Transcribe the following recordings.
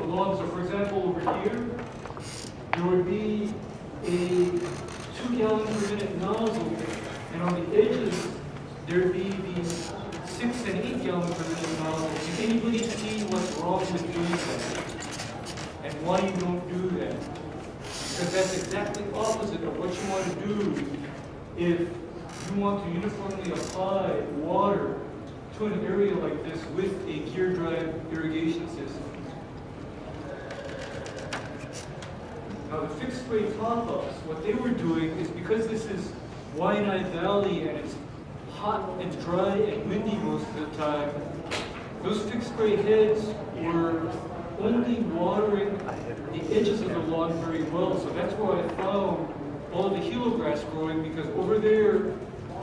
lawn. So for example, over here, there would be a 2-gallon per minute nozzle, and on the edges, there would be these 6 and 8 gallon per minute nozzles. Can anybody see what's wrong with doing that? And why you don't do that? Because that's exactly opposite of what you want to do if you want to uniformly apply water to an area like this with a gear drive irrigation system. Now the fixed spray top-ups, what they were doing is, because this is Waianae Valley and it's hot and dry and windy most of the time, those fixed spray heads were only watering the edges of the lawn very well. So that's where I found all of the heliograss growing, because over there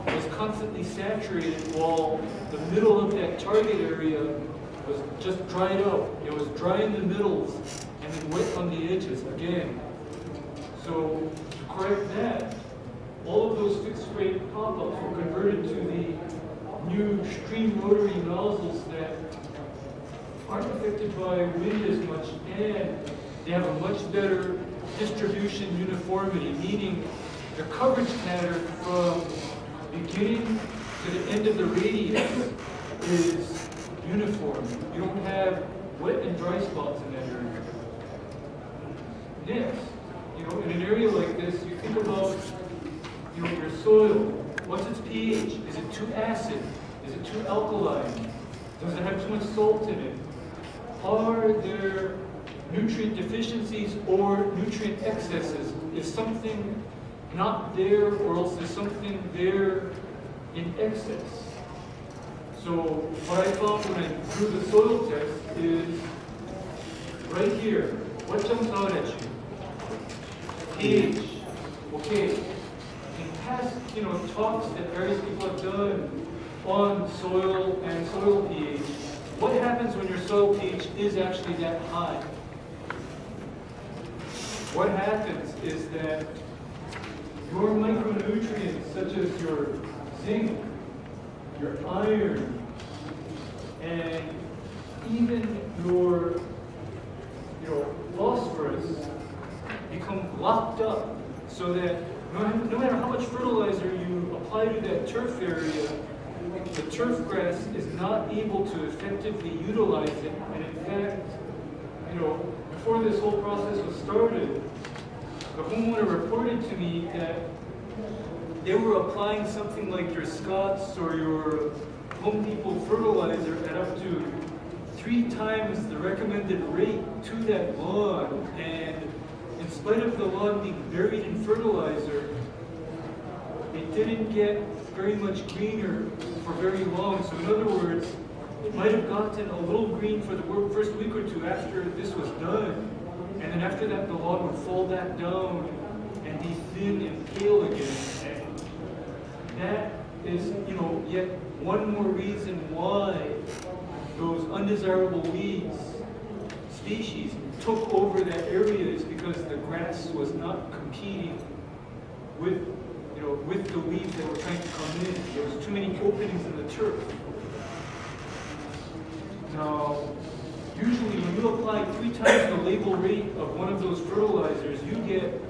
was constantly saturated while the middle of that target area was just dried out. It was dry in the middles and then wet on the edges again. So to correct that, all of those fixed spray pop-ups were converted to the new stream rotary nozzles that aren't affected by wind as much, and they have a much better distribution uniformity, meaning the coverage pattern from beginning to the end of the radius is uniform. You don't have wet and dry spots in that area. Next, in an area like this, you think about your soil. What's its pH? Is it too acid? Is it too alkaline? Does it have too much salt in it? Are there nutrient deficiencies or nutrient excesses? Is something not there, or else is something there in excess? So what I found when I drew the soil test is right here. What jumps out at you? pH. Okay. In past, talks that various people have done on soil and soil pH, what happens when your soil pH is actually that high? What happens is that your micronutrients, such as your zinc, your iron, and even your phosphorus become locked up, so that no matter how much fertilizer you apply to that turf area, the turfgrass is not able to effectively utilize it. And in fact, before this whole process was started, the homeowner reported to me that they were applying something like your Scott's or your Home Depot fertilizer at up to 3 times the recommended rate to that lawn. And in spite of the lawn being buried in fertilizer, it didn't get very much greener for very long. So in other words, it might have gotten a little green for the first week or two after this was done. And then after that, the lawn would fall back down and be thin and pale again. And that is, yet one more reason why those undesirable weeds species took over that area, is because the grass was not competing with the weeds that were trying to come in. There was too many openings in the turf. Now, usually when you apply 3 times the label rate of one of those fertilizers, you get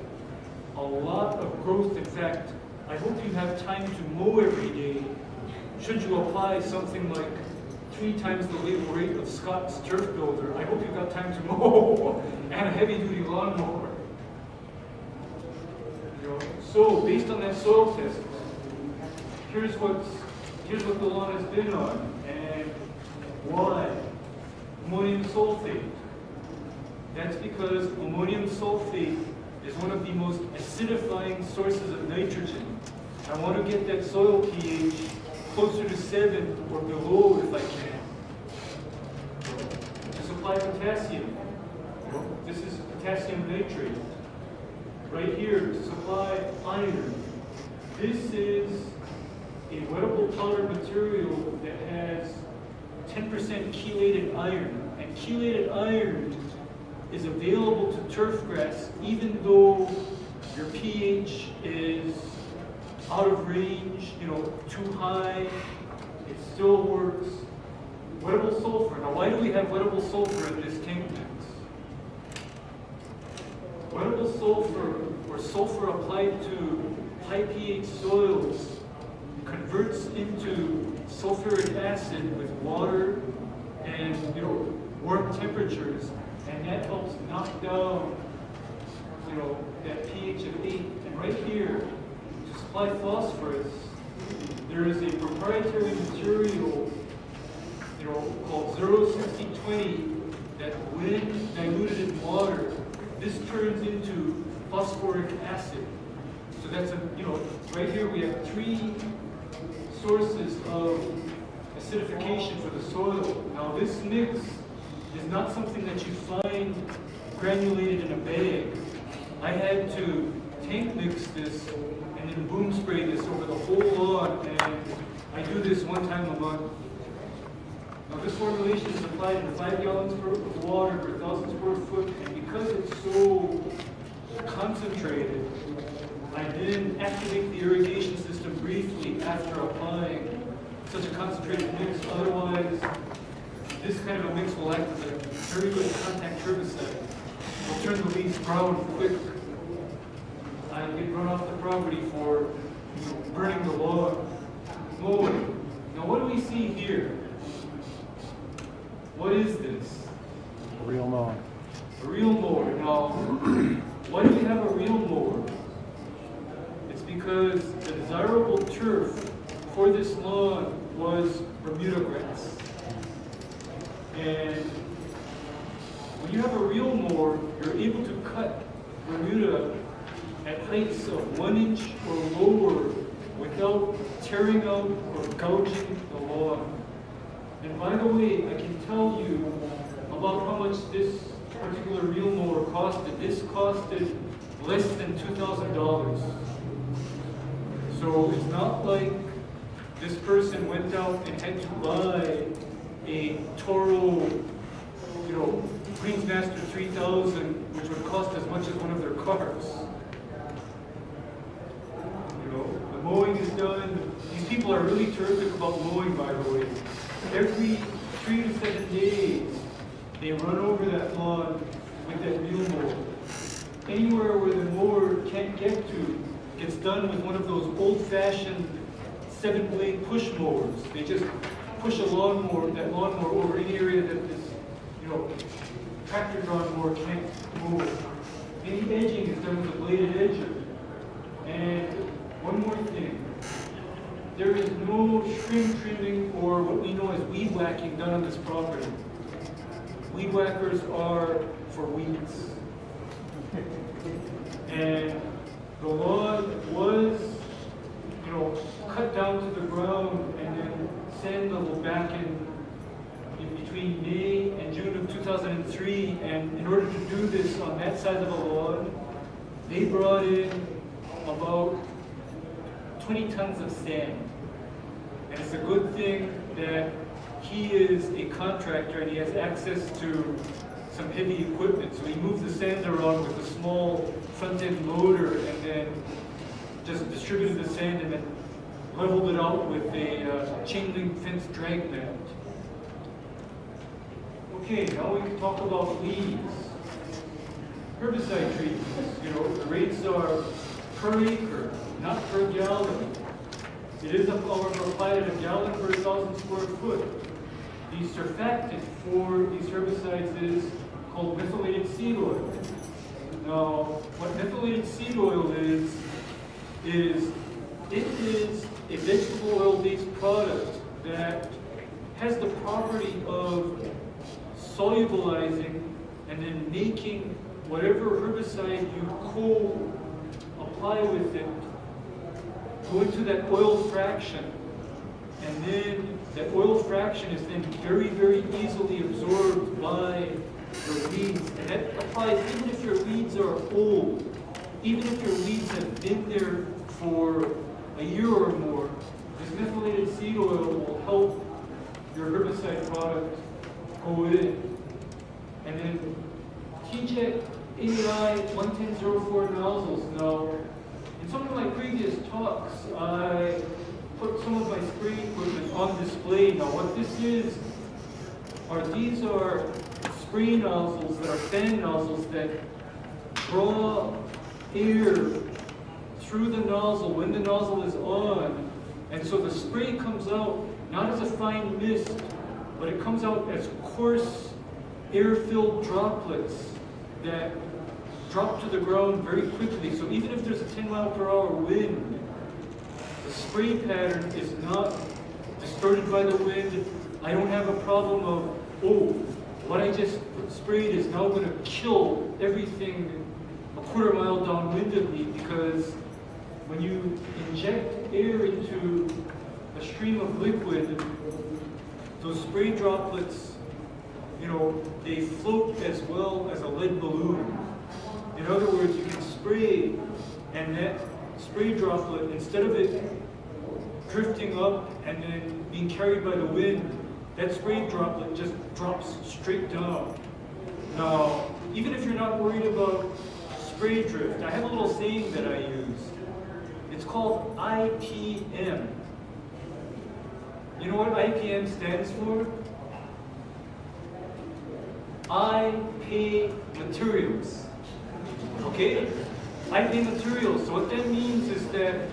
a lot of growth. In fact, I hope you have time to mow every day. Should you apply something like 3 times the label rate of Scott's Turf Builder, I hope you've got time to mow and a heavy-duty lawnmower. So, based on that soil test, here's what the lawn has been on, and why. Ammonium sulfate. That's because ammonium sulfate is one of the most acidifying sources of nitrogen. I want to get that soil pH closer to 7 or below if I can. To supply potassium, this is potassium nitrate. Right here, to supply iron. This is a wettable powder material that has 10% chelated iron. And chelated iron is available to turfgrass even though your pH is out of range, too high. It still works. Wettable sulfur. Now, why do we have wettable sulfur in this tank mix? wettable sulfur or sulfur applied to high pH soils converts into sulfuric acid with water and warm temperatures, and that helps knock down that pH of 8. And right here, to supply phosphorus, there is a proprietary material called 06020 that when diluted in water, this turns into phosphoric acid. So that's right here we have 3 sources of acidification for the soil. Now this mix is not something that you find granulated in a bag. I had to tank mix this and then boom spray this over the whole lawn, and I do this 1 time a month. Now this formulation is applied in 5 gallons of water per 1,000 square foot, and because it's so concentrated, I then activate the irrigation system briefly after applying such a concentrated mix. Otherwise, this kind of a mix will act as a very good contact herbicide. It'll turn the leaves brown quick. I get run off the property for burning the lawn, mowing. Now what do we see here? What is this? A real mower. A real mower. Now, why do we have a real mower? It's because the desirable turf for this lawn was Bermuda grass. And when you have a real mower, you're able to cut Bermuda at heights of 1 inch or lower without tearing out or gouging the lawn. And by the way, I can tell you about how much this particular reel mower costed. This costed less than $2,000. So it's not like this person went out and had to buy a Toro, Greensmaster 3000, which would cost as much as one of their cars. The mowing is done. These people are really terrific about mowing, by the way. Every 3 to 7 days, they run over that lawn with that reel mower. Anywhere where the mower can't get to gets done with one of those old-fashioned 7-blade push mowers. They just push that lawnmower over any area that this, tractor-drawn mower can't move. Any edging is done with a bladed edger. And one more thing. There is no trim trimming or what we know as weed whacking done on this property. Weed whackers are for weeds. And the lawn was, cut down to the ground and then sand level back in between May and June of 2003. And in order to do this on that side of the lawn, they brought in about 20 tons of sand. And it's a good thing that he is a contractor and he has access to some heavy equipment. So he moved the sand around with a small front-end loader and then just distributed the sand and then leveled it out with a chain link fence drag mat. Okay, now we can talk about weeds. Herbicide treatments, the rates are per acre, not per gallon. It is applied at a gallon per 1,000 square foot. The surfactant for these herbicides is called methylated seed oil. Now, what methylated seed oil is it is a vegetable oil-based product that has the property of solubilizing and then making whatever herbicide you co-apply with it go into that oil fraction, and then that oil fraction is then very, very easily absorbed by your weeds. And that applies even if your weeds are old, even if your weeds have been there for a year or more. This methylated seed oil will help your herbicide product go in. And then T-Jet AI 11004 nozzles. Now, in some of my previous talks, I put some of my spray equipment on display. Now what this is, these are spray nozzles that are fan nozzles that draw air through the nozzle when the nozzle is on, and so the spray comes out not as a fine mist, but it comes out as coarse, air-filled droplets that drop to the ground very quickly. So even if there's a 10-mile-per-hour wind, the spray pattern is not distorted by the wind. I don't have a problem of, oh, what I just sprayed is now going to kill everything a quarter mile downwind of me, because when you inject air into a stream of liquid, those spray droplets, you know, they float as well as a lead balloon. In other words, you can spray, and that spray droplet, instead of it drifting up and then being carried by the wind, that spray droplet just drops straight down. Now, even if you're not worried about spray drift, I have a little saying that I use. It's called IPM. You know what IPM stands for? I pay materials. Okay? I pay materials. So what that means is that,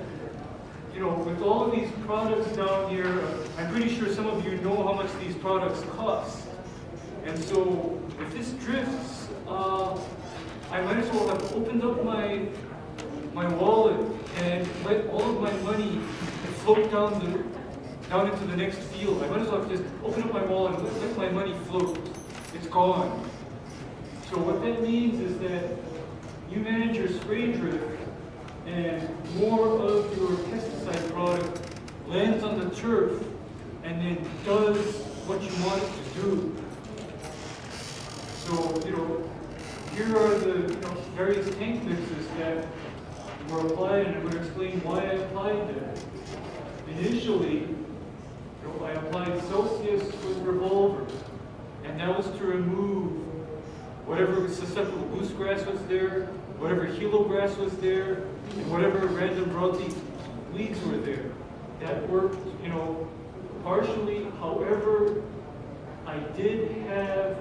you know, with all of these products down here, I'm pretty sure some of you know how much these products cost. And so if this drifts, I might as well have opened up my wallet and let all of my money float down into the next field. I might as well have just opened up my wallet and let my money float. It's gone. So what that means is that you manage your spray drift, and more of your pesticide product lands on the turf and then does what you want it to do. So, you know, here are the various tank mixes that were applied, and I'm going to explain why I applied them. Initially, I applied Celsius with Revolver, and that was to remove whatever susceptible goosegrass was there, whatever helograsс was there, and whatever random broadleaf weeds were there. That worked, you know, partially. However, I did have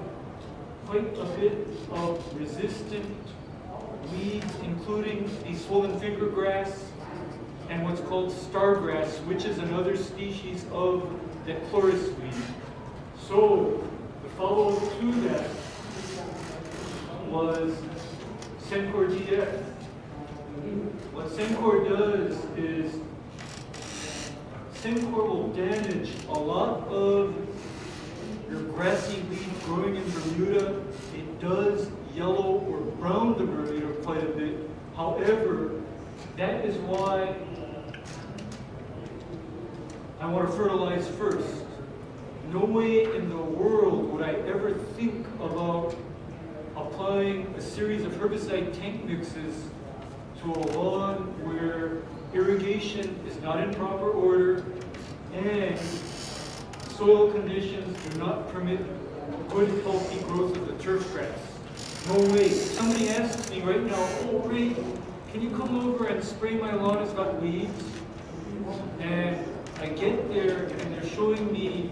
quite a bit of resistant weeds, including the swollen finger grass and what's called stargrass, which is another species of the chloris weed. So the follow-up to that was Sencor DF. What Sencor does is Sencor will damage a lot of your grassy weed growing in Bermuda. It does yellow or brown the Bermuda quite a bit. However, that is why I want to fertilize first. No way in the world would I ever think about applying a series of herbicide tank mixes to a lawn where irrigation is not in proper order and soil conditions do not permit good, healthy growth of the turfgrass. No way. Somebody asks me right now, oh, Ray, can you come over and spray my lawn? It's got weeds. And I get there and they're showing me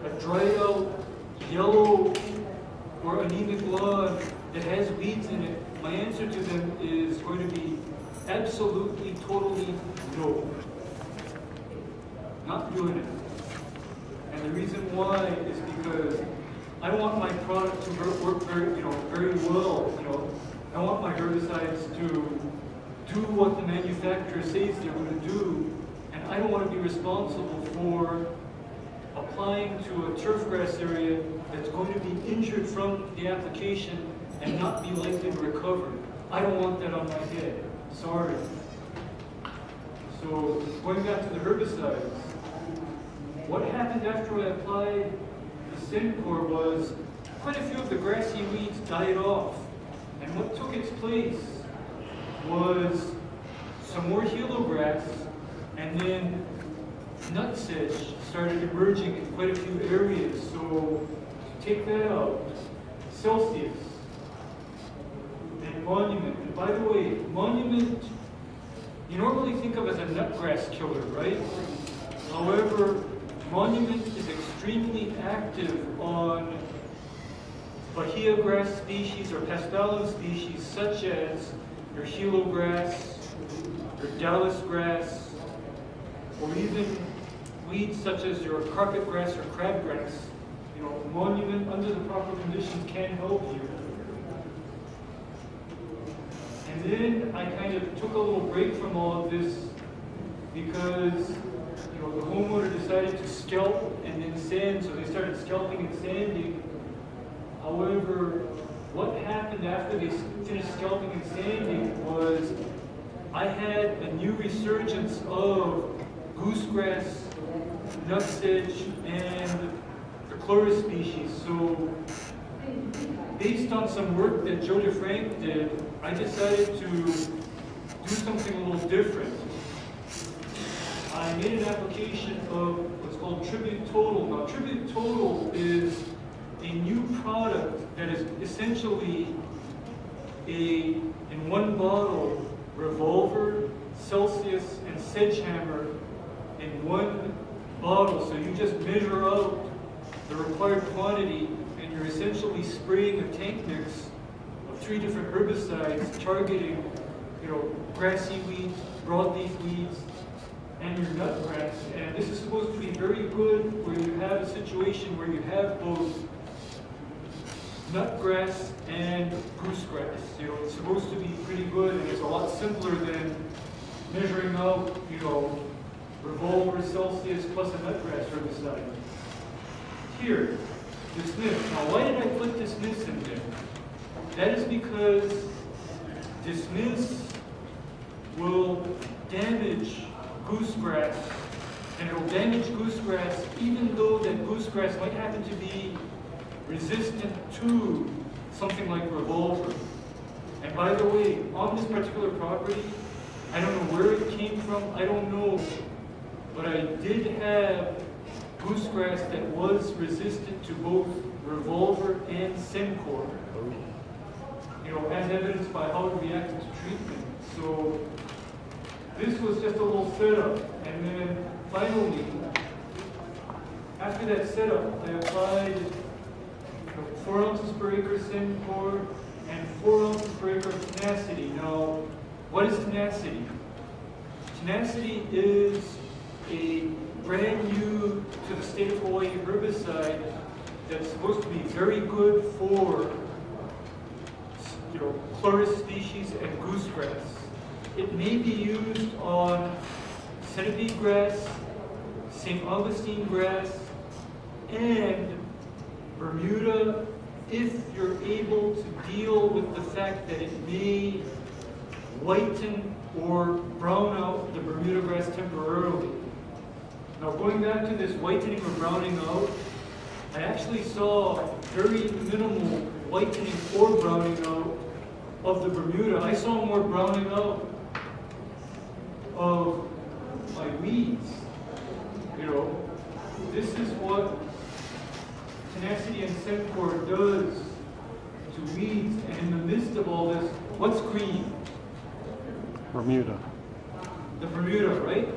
a dried out, yellow, or anemic lawn that has weeds in it. My answer to them is going to be absolutely, totally no. Not doing it. And the reason why is because I want my product to work very well. I want my herbicides to do what the manufacturer says they're going to do, and I don't want to be responsible for applying to a turfgrass area that's going to be injured from the application and not be likely to recover. I don't want that on my head. Sorry. So going back to the herbicides, what happened after I applied the Sencor was quite a few of the grassy weeds died off. And what took its place was some more helograsс, and then nutsedge started emerging in quite a few areas. So to take that out, Celsius and Monument. And by the way, Monument you normally think of as a nutgrass killer, right? However, Monument is extremely active on Bahia grass species or pastelum species such as your hilo grass, your Dallas grass, or even weeds such as your carpet grass or crabgrass. You know, monument under the proper conditions can help you. And then I kind of took a little break from all of this because, you know, the homeowner decided to scalp and then sand, so they started scalping and sanding. However, what happened after they finished scalping and sanding was I had a new resurgence of goosegrass, nutsedge, and the chloris species. So based on some work that Joe DeFrank did, I decided to do something a little different. I made an application of what's called Tribute Total. Now, Tribute Total is a new product that is essentially in one bottle, revolver, Celsius, and sedgehammer in one bottle. So you just measure out the required quantity, and you're essentially spraying a tank mix of 3 different herbicides targeting, you know, grassy weeds, broadleaf weeds, and your nutgrass. And this is supposed to be very good where you have a situation where you have both nutgrass and goosegrass. You know, it's supposed to be pretty good, and it's a lot simpler than measuring out, you know, revolver, Celsius plus a nutgrass herbicide. Here, dismiss. Now, why did I put dismiss in there? That is because dismiss will damage goosegrass, and it will damage goosegrass even though that goosegrass might happen to be resistant to something like revolver. And by the way, on this particular property, I don't know where it came from, I don't know, but I did have goosegrass that was resistant to both revolver and Semcor. You know, as evidenced by how it reacted to treatment. So this was just a little setup, and then finally, after that setup, I applied 4 ounces per acre Semcor and 4 ounces per acre of tenacity. Now, what is tenacity? Tenacity is a brand new to the state of Hawaii herbicide that's supposed to be very good for, you know, chloris species and goosegrass. It may be used on centipede grass, St. Augustine grass, and Bermuda, if you're able to deal with the fact that it may whiten or brown out the Bermuda grass temporarily. Now, going back to this whitening or browning out, I actually saw very minimal whitening or browning out of the Bermuda. I saw more browning out of my weeds. You know, this is what tenacity and Semcor does to weeds. And in the midst of all this, what's green? Bermuda. The Bermuda, right?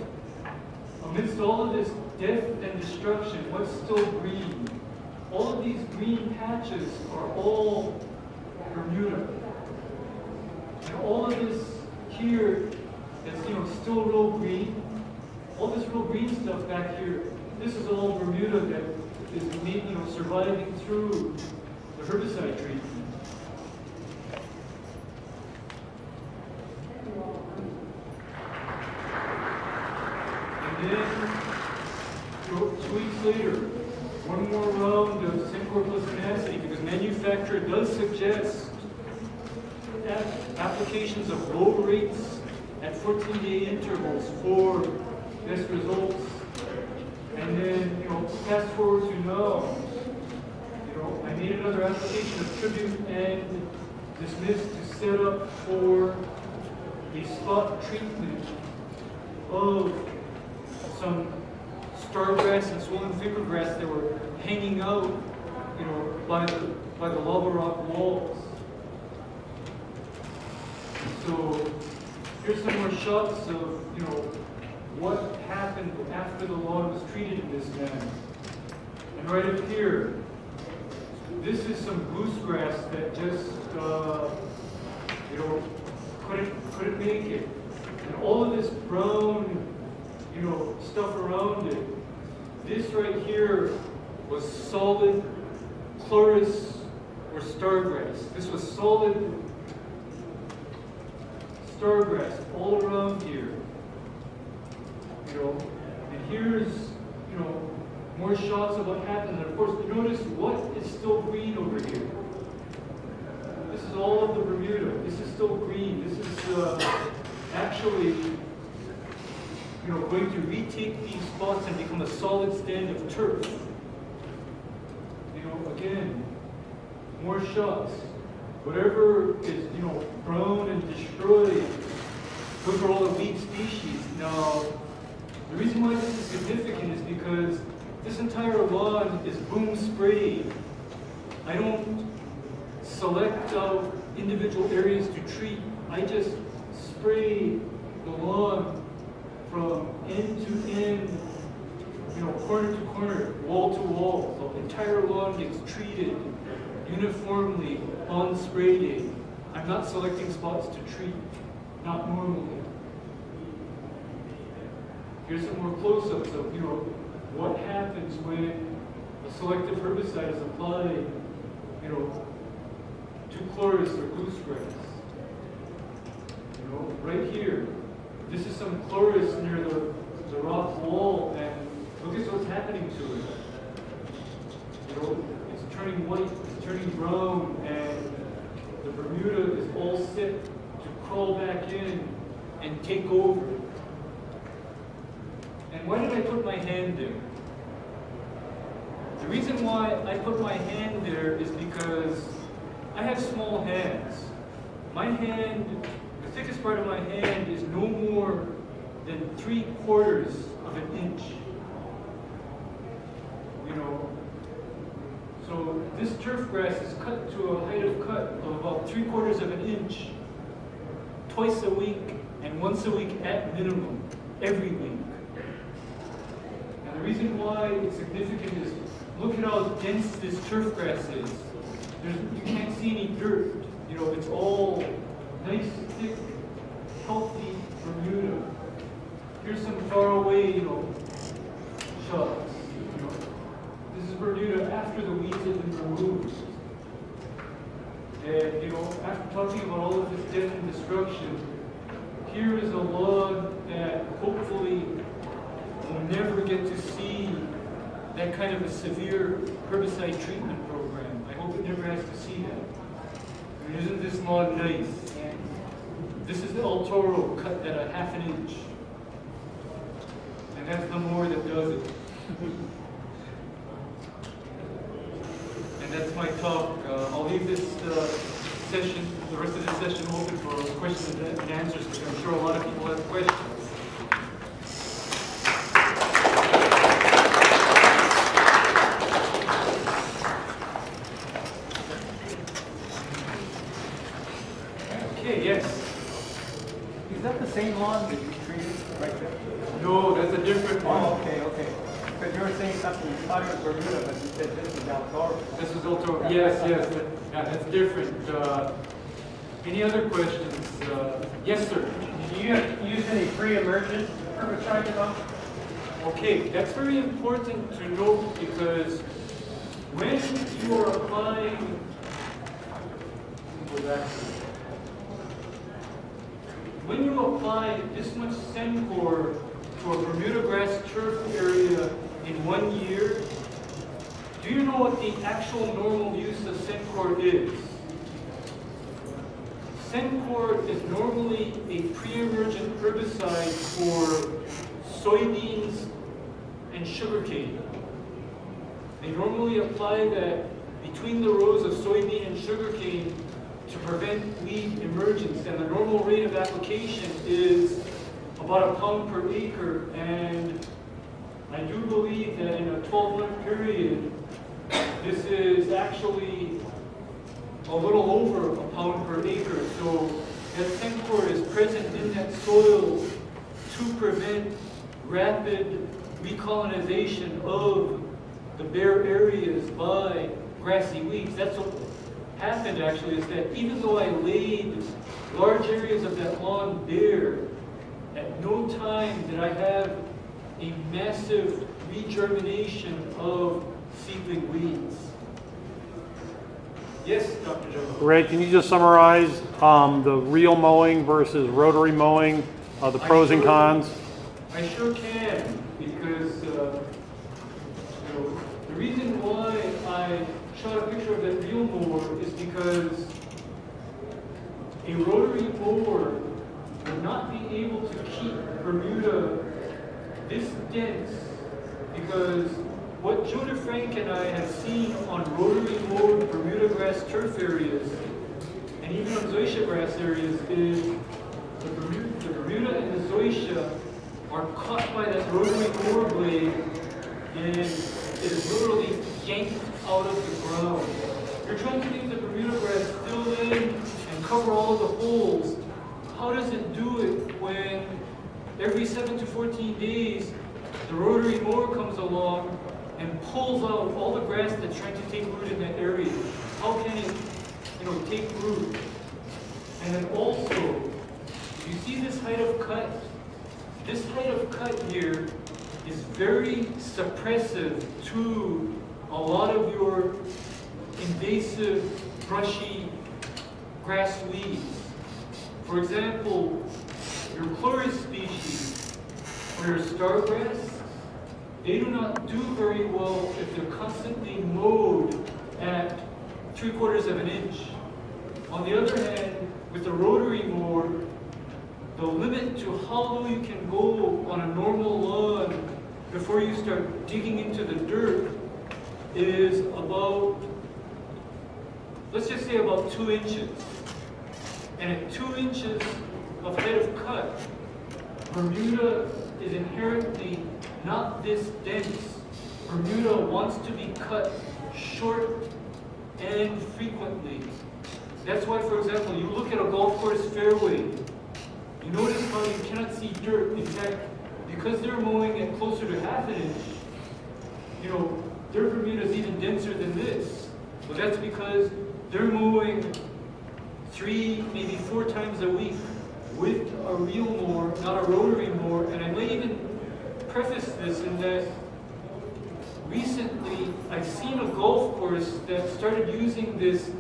Amidst all of this death and destruction, what's still green? All of these green patches are all Bermuda. And all of this here that's, you know, still real green, all this real green stuff back here, this is all Bermuda that is, you know, surviving through the herbicide treatment. And then, 2 weeks later, one more round of Semcor plus tenacity, because manufacturer does suggest applications of low rates at 14-day intervals for best results. And then, you know, fast forward to now, you know, I made another application of tribute and dismissed to set up for a spot treatment of some stargrass and swollen finger grass that were hanging out, you know, by the lava rock walls. So here's some more shots of, you know, what happened after the lawn was treated in this manner. And right up here, this is some goosegrass that just, couldn't make it. And all of this brown, stuff around it. This right here was solid chloris or stargrass. This was solid stargrass all around here. And here's, more shots of what happened. And of course, notice what is still green over here. This is all of the Bermuda. This is still green. This is actually, going to retake these spots and become a solid stand of turf. Again, more shots. Whatever is, brown and destroyed, those are all the weed species. Now, the reason why this is significant is because this entire lawn is boom sprayed. I don't select out individual areas to treat. I just spray the lawn from end to end, corner to corner, wall to wall. The entire lawn gets treated uniformly on spray day. I'm not selecting spots to treat, not normally. Here's some more close-ups of, what happens when a selective herbicide is applied, to chloris or goosegrass. Right here, this is some chloris near the rock wall, and look at what's happening to it. It's turning white, it's turning brown, and the Bermuda is all set to crawl back in and take over. And why did I put my hand there? The reason why I put my hand there is because I have small hands. My hand, the thickest part of my hand is no more than 3/4 of an inch. So this turf grass is cut to a height of cut of about 3/4 of an inch, twice a week, and once a week at minimum, every week. And the reason why it's significant is, look at how dense this turf grass is. You can't see any dirt. It's all nice, thick, healthy Bermuda. Here's some far away, shots. This is Bermuda after the weeds have been removed. And, after talking about all of this death and destruction, here is a lawn that hopefully will never get to see that kind of a severe herbicide treatment program. I hope it never has to see that. Isn't this lawn nice? This is the El Toro cut at a 1/2 inch. And that's the more that does it. And that's my talk. I'll leave this session, the rest of this session open for questions and answers, because I'm sure a lot of people have questions. Okay, yes. Is that the same lawn that you treated right there? No, that's a different one. Oh, okay. Because you were saying something, you thought it was Bermuda, but you said this is El Toro. This is El Toro. Yes. Yeah, that's different. Any other questions? Yes, sir. Do you use any pre-emergent herbicide at all? Okay, that's very important to note, because when you are applying, when you apply this much Sencor to a Bermuda grass turf area in 1 year, do you know what the actual normal use of Sencor is? Sencor is normally a pre-emergent herbicide for soybeans and sugarcane. They normally apply that between the rows of soybean and sugarcane to prevent weed emergence, and the normal rate of application is about 1 pound per acre, and I do believe that in a 12-month period, this is actually a little over 1 pound per acre. So that Sencor is present in that soil to prevent rapid recolonization of the bare areas by grassy weeds. That's what happened actually, is that even though I laid large areas of that lawn bare, at no time did I have a massive regermination of seedling weeds. Yes, Dr. Joe. Ray, can you just summarize the real mowing versus rotary mowing, the pros and cons? I sure can, because the reason why I shot a picture of that real mower is because a rotary mower would not be able to keep Bermuda this dense, because what Jonah Frank and I have seen on rotary mowed Bermuda grass turf areas, and even on zoysia grass areas, is the Bermuda and the zoysia are caught by that rotary mower blade, and it is literally yanked out of the ground. You're trying to leave the Bermuda grass fill in and cover all of the holes. How does it do it when every 7 to 14 days the rotary mower comes along and pulls out all the grass that's trying to take root in that area? How can it, take root? And then also, you see this height of cut? This height of cut here is very suppressive to a lot of your invasive, brushy grass weeds. For example, your chloris species or your stargrass, they do not do very well if they're constantly mowed at 3/4 of an inch. On the other hand, with the rotary mower, the limit to how low you can go on a normal lawn before you start digging into the dirt is about, let's just say about 2 inches. And at 2 inches of height of cut, Bermuda is inherently not this dense. Bermuda wants to be cut short and frequently. That's why, for example, you look at a golf course fairway, you notice how you cannot see dirt. In fact, because they're mowing at closer to 1/2 inch, their Bermuda is even denser than this. Well, that's because they're mowing 3, maybe 4 times a week with a real mower, not a rotary mower. And I might even preface this in that recently I've seen a golf course that started using this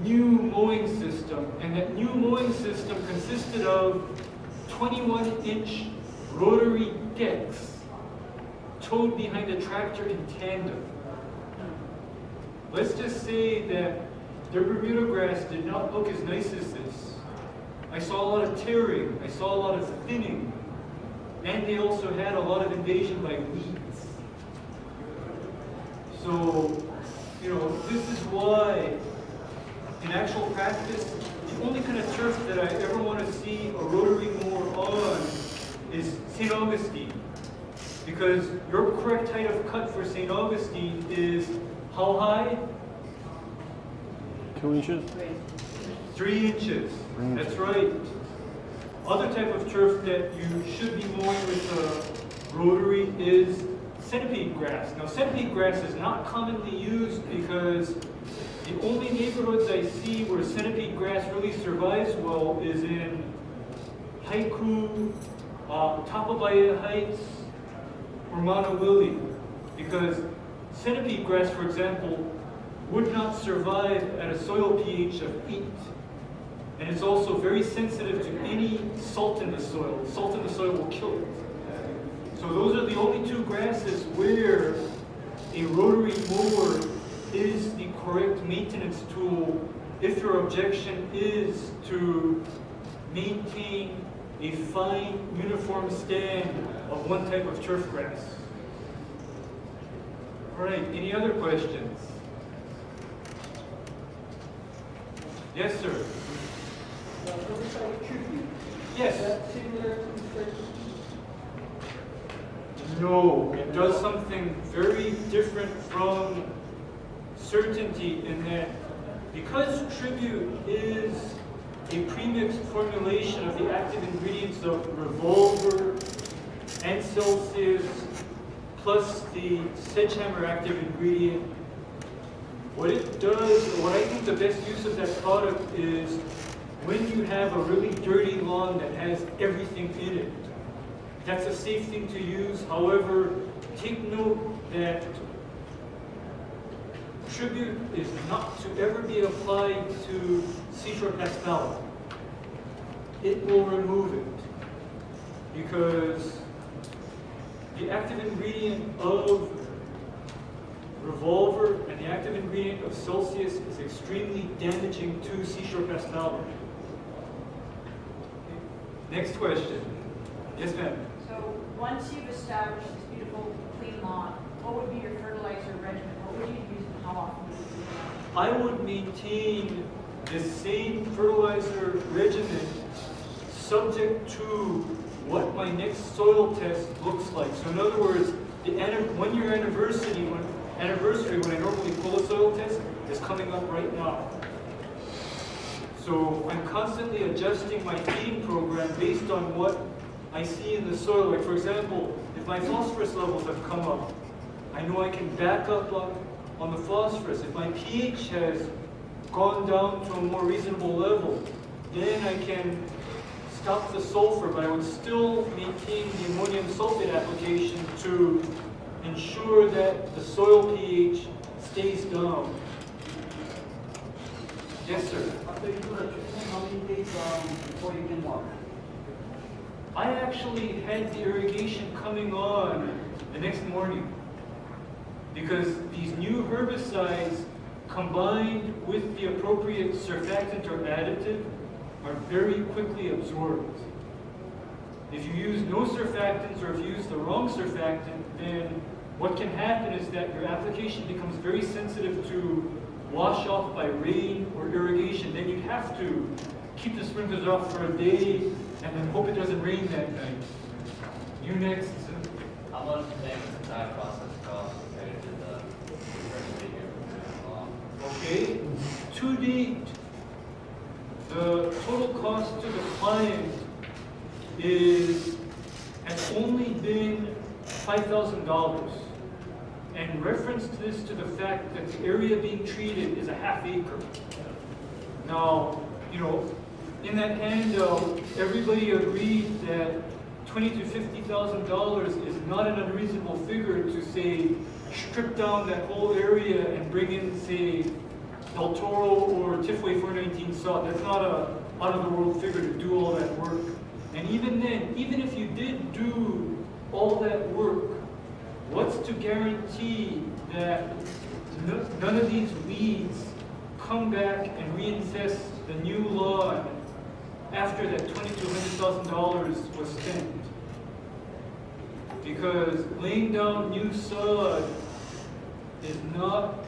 new mowing system, and that new mowing system consisted of 21-inch rotary decks towed behind a tractor in tandem. Let's just say that their Bermuda grass did not look as nice as this. I saw a lot of tearing, I saw a lot of thinning, and they also had a lot of invasion by weeds. So, this is why, in actual practice, the only kind of turf that I ever want to see a rotary mower on is St. Augustine. Because your correct height of cut for St. Augustine is how high? 2 inches? 3 inches. That's right. Other type of turf that you should be mowing with a rotary is centipede grass. Now, centipede grass is not commonly used because the only neighborhoods I see where centipede grass really survives well is in Haiku, Tapabaya Heights, or Manawili. Because centipede grass, for example, would not survive at a soil pH of 8. And it's also very sensitive to any salt in the soil. Salt in the soil will kill it. So those are the only 2 grasses where a rotary mower is the correct maintenance tool if your objection is to maintain a fine, uniform stand of one type of turf grass. All right, any other questions? Yes, sir. Yes. No, it does something very different from certainty in that because tribute is a premixed formulation of the active ingredients of revolver and Celsius plus the sledgehammer active ingredient, What it does, or what I think the best use of that product is when you have a really dirty lawn that has everything in it. That's a safe thing to use. However, take note that tribute is not to ever be applied to seashore pest malware. It will remove it because the active ingredient of Revolver and the active ingredient of Celsius is extremely damaging to seashore pest malware. Next question. Yes, ma'am. So once you've established this beautiful clean lawn, what would be your fertilizer regimen? What would you use and how often would you use it? I would maintain the same fertilizer regimen subject to what my next soil test looks like. So in other words, the 1-year anniversary, when I normally pull a soil test, is coming up right now. So I'm constantly adjusting my feeding program based on what I see in the soil. Like for example, if my phosphorus levels have come up, I know I can back up on the phosphorus. If my pH has gone down to a more reasonable level, then I can stop the sulfur, but I would still maintain the ammonium sulfate application to ensure that the soil pH stays down. Yes, sir. After you do the treatment, how many days before you can water? I actually had the irrigation coming on the next morning because these new herbicides combined with the appropriate surfactant or additive are very quickly absorbed. If you use no surfactants or if you use the wrong surfactant, then what can happen is that your application becomes very sensitive to wash off by rain or irrigation. Then you have to keep the sprinklers off for a day and then hope it doesn't rain that night. You next. How much do you think the entire process costs compared to the first figure from Okay. To date, the total cost to the client has only been $5,000. And reference this to the fact that the area being treated is a ½ acre. Now, you know, in that handout, everybody agreed that $20,000 to $50,000 is not an unreasonable figure to say strip down that whole area and bring in, say, El Toro or Tifway 419 salt. That's not a out-of-the-world figure to do all that work. And even then, even if you did do all that work, what's to guarantee that none of these weeds come back and reinfest the new lawn after that $20,000 to $100,000 was spent? Because laying down new sod is not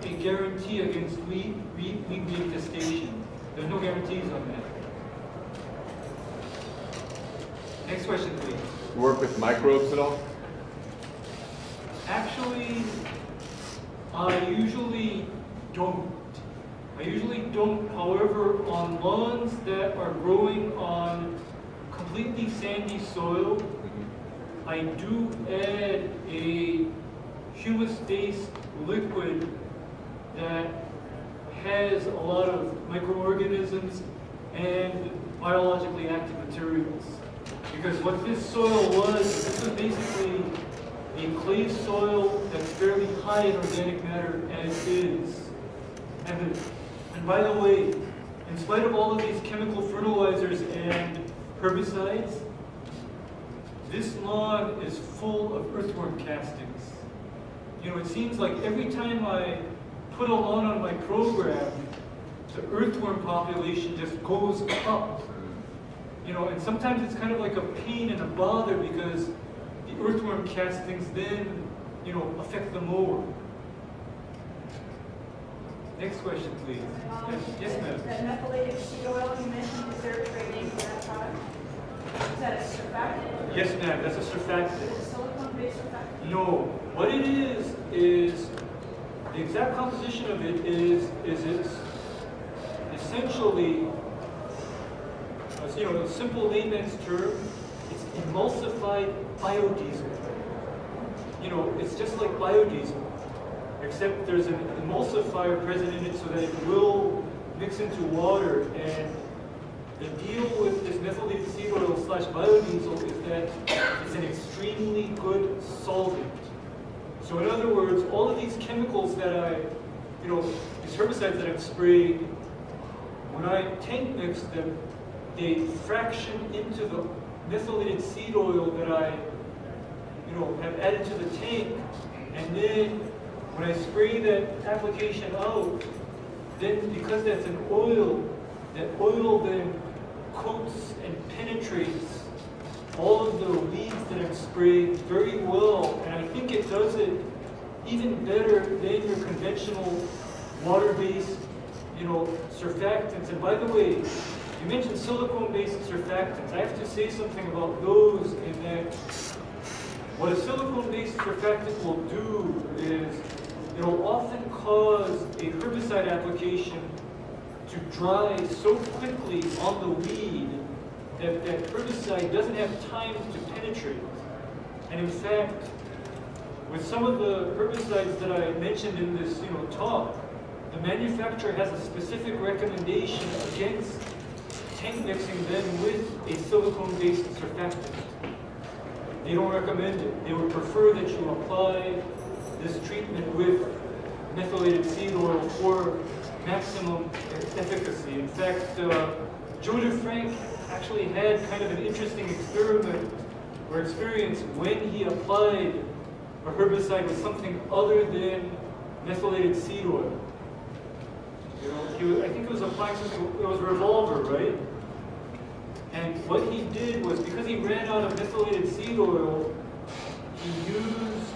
a guarantee against weed infestation. There's no guarantees on that. Next question, please. You work with microbes at all? Actually, I usually don't. However, on lawns that are growing on completely sandy soil, I do add a humus-based liquid that has a lot of microorganisms and biologically active materials. Because what this soil this was basically a clay soil that's fairly high in organic matter as is. And by the way, in spite of all of these chemical fertilizers and herbicides, this lawn is full of earthworm castings. You know, it seems like every time I put a lawn on my program, the earthworm population just goes up. You know, and sometimes it's kind of like a pain and a bother because the earthworm castings then, you know, affect the mower. Next question, please. Yes, ma'am. That methylated seed oil you mentioned, is there a trade name for that product? Is that a surfactant? Yes, ma'am, that's a surfactant. Is it a silicone-based surfactant? No, what it is the exact composition of it is it's essentially, you know, a simple layman's term, it's emulsified biodiesel. You know, it's just like biodiesel, except there's an emulsifier present in it so that it will mix into water. And the deal with this methylated seed oil / biodiesel is that it's an extremely good solvent. So in other words, all of these chemicals that these herbicides that I've sprayed, when I tank mix them, they fraction into the methylated seed oil that I have added to the tank. And then when I spray that application out, then because that's an oil, that oil then coats and penetrates all of the weeds that I've sprayed very well. And I think it does it even better than your conventional water-based surfactants. And by the way, you mentioned silicone-based surfactants. I have to say something about those in that what a silicone-based surfactant will do is it'll often cause a herbicide application to dry so quickly on the weed that that herbicide doesn't have time to penetrate. And in fact, with some of the herbicides that I mentioned in this talk, the manufacturer has a specific recommendation against tank mixing them with a silicone-based surfactant. They don't recommend it. They would prefer that you apply this treatment with methylated seed oil for maximum efficacy. In fact, Joe DeFrank actually had kind of an interesting experiment or experience when he applied a herbicide with something other than methylated seed oil. I think it was applying something, it was Revolver, right? And what he did was, because he ran out of methylated seed oil, he used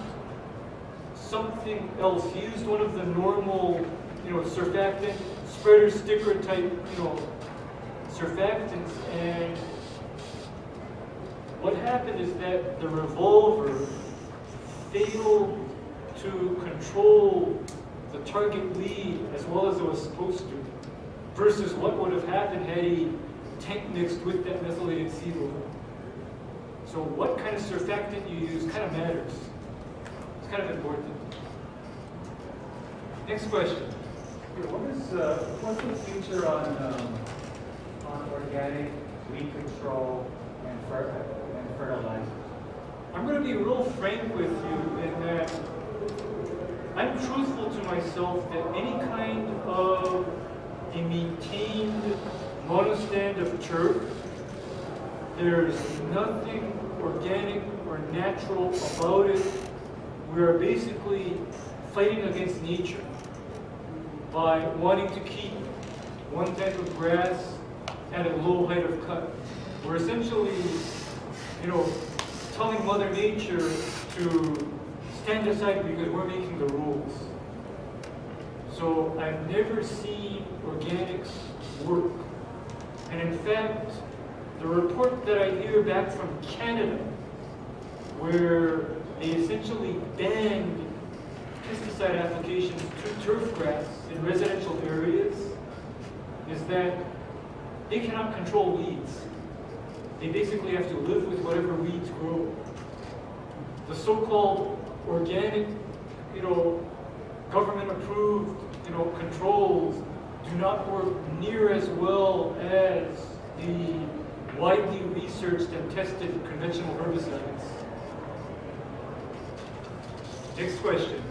something else. He used one of the normal, surfactant, spreader sticker type, surfactants. And what happened is that the Revolver failed to control the target weed as well as it was supposed to, versus what would have happened had he tank mixed with that methylated seed oil. So what kind of surfactant you use kind of matters. It's kind of important. Next question. What's the future on organic weed control and fertilizer? I'm going to be real frank with you in that I'm truthful to myself that any kind of a maintained monostand of turf, there's nothing organic or natural about it. We are basically fighting against nature by wanting to keep one type of grass at a low height of cut. We're essentially, telling Mother Nature to stand aside because we're making the rules. So I've never seen organics work. And in fact, the report that I hear back from Canada, where they essentially banned pesticide applications to turfgrass in residential areas, is that they cannot control weeds. They basically have to live with whatever weeds grow. The so-called organic, government-approved, controls do not work near as well as the widely researched and tested conventional herbicides. Next question.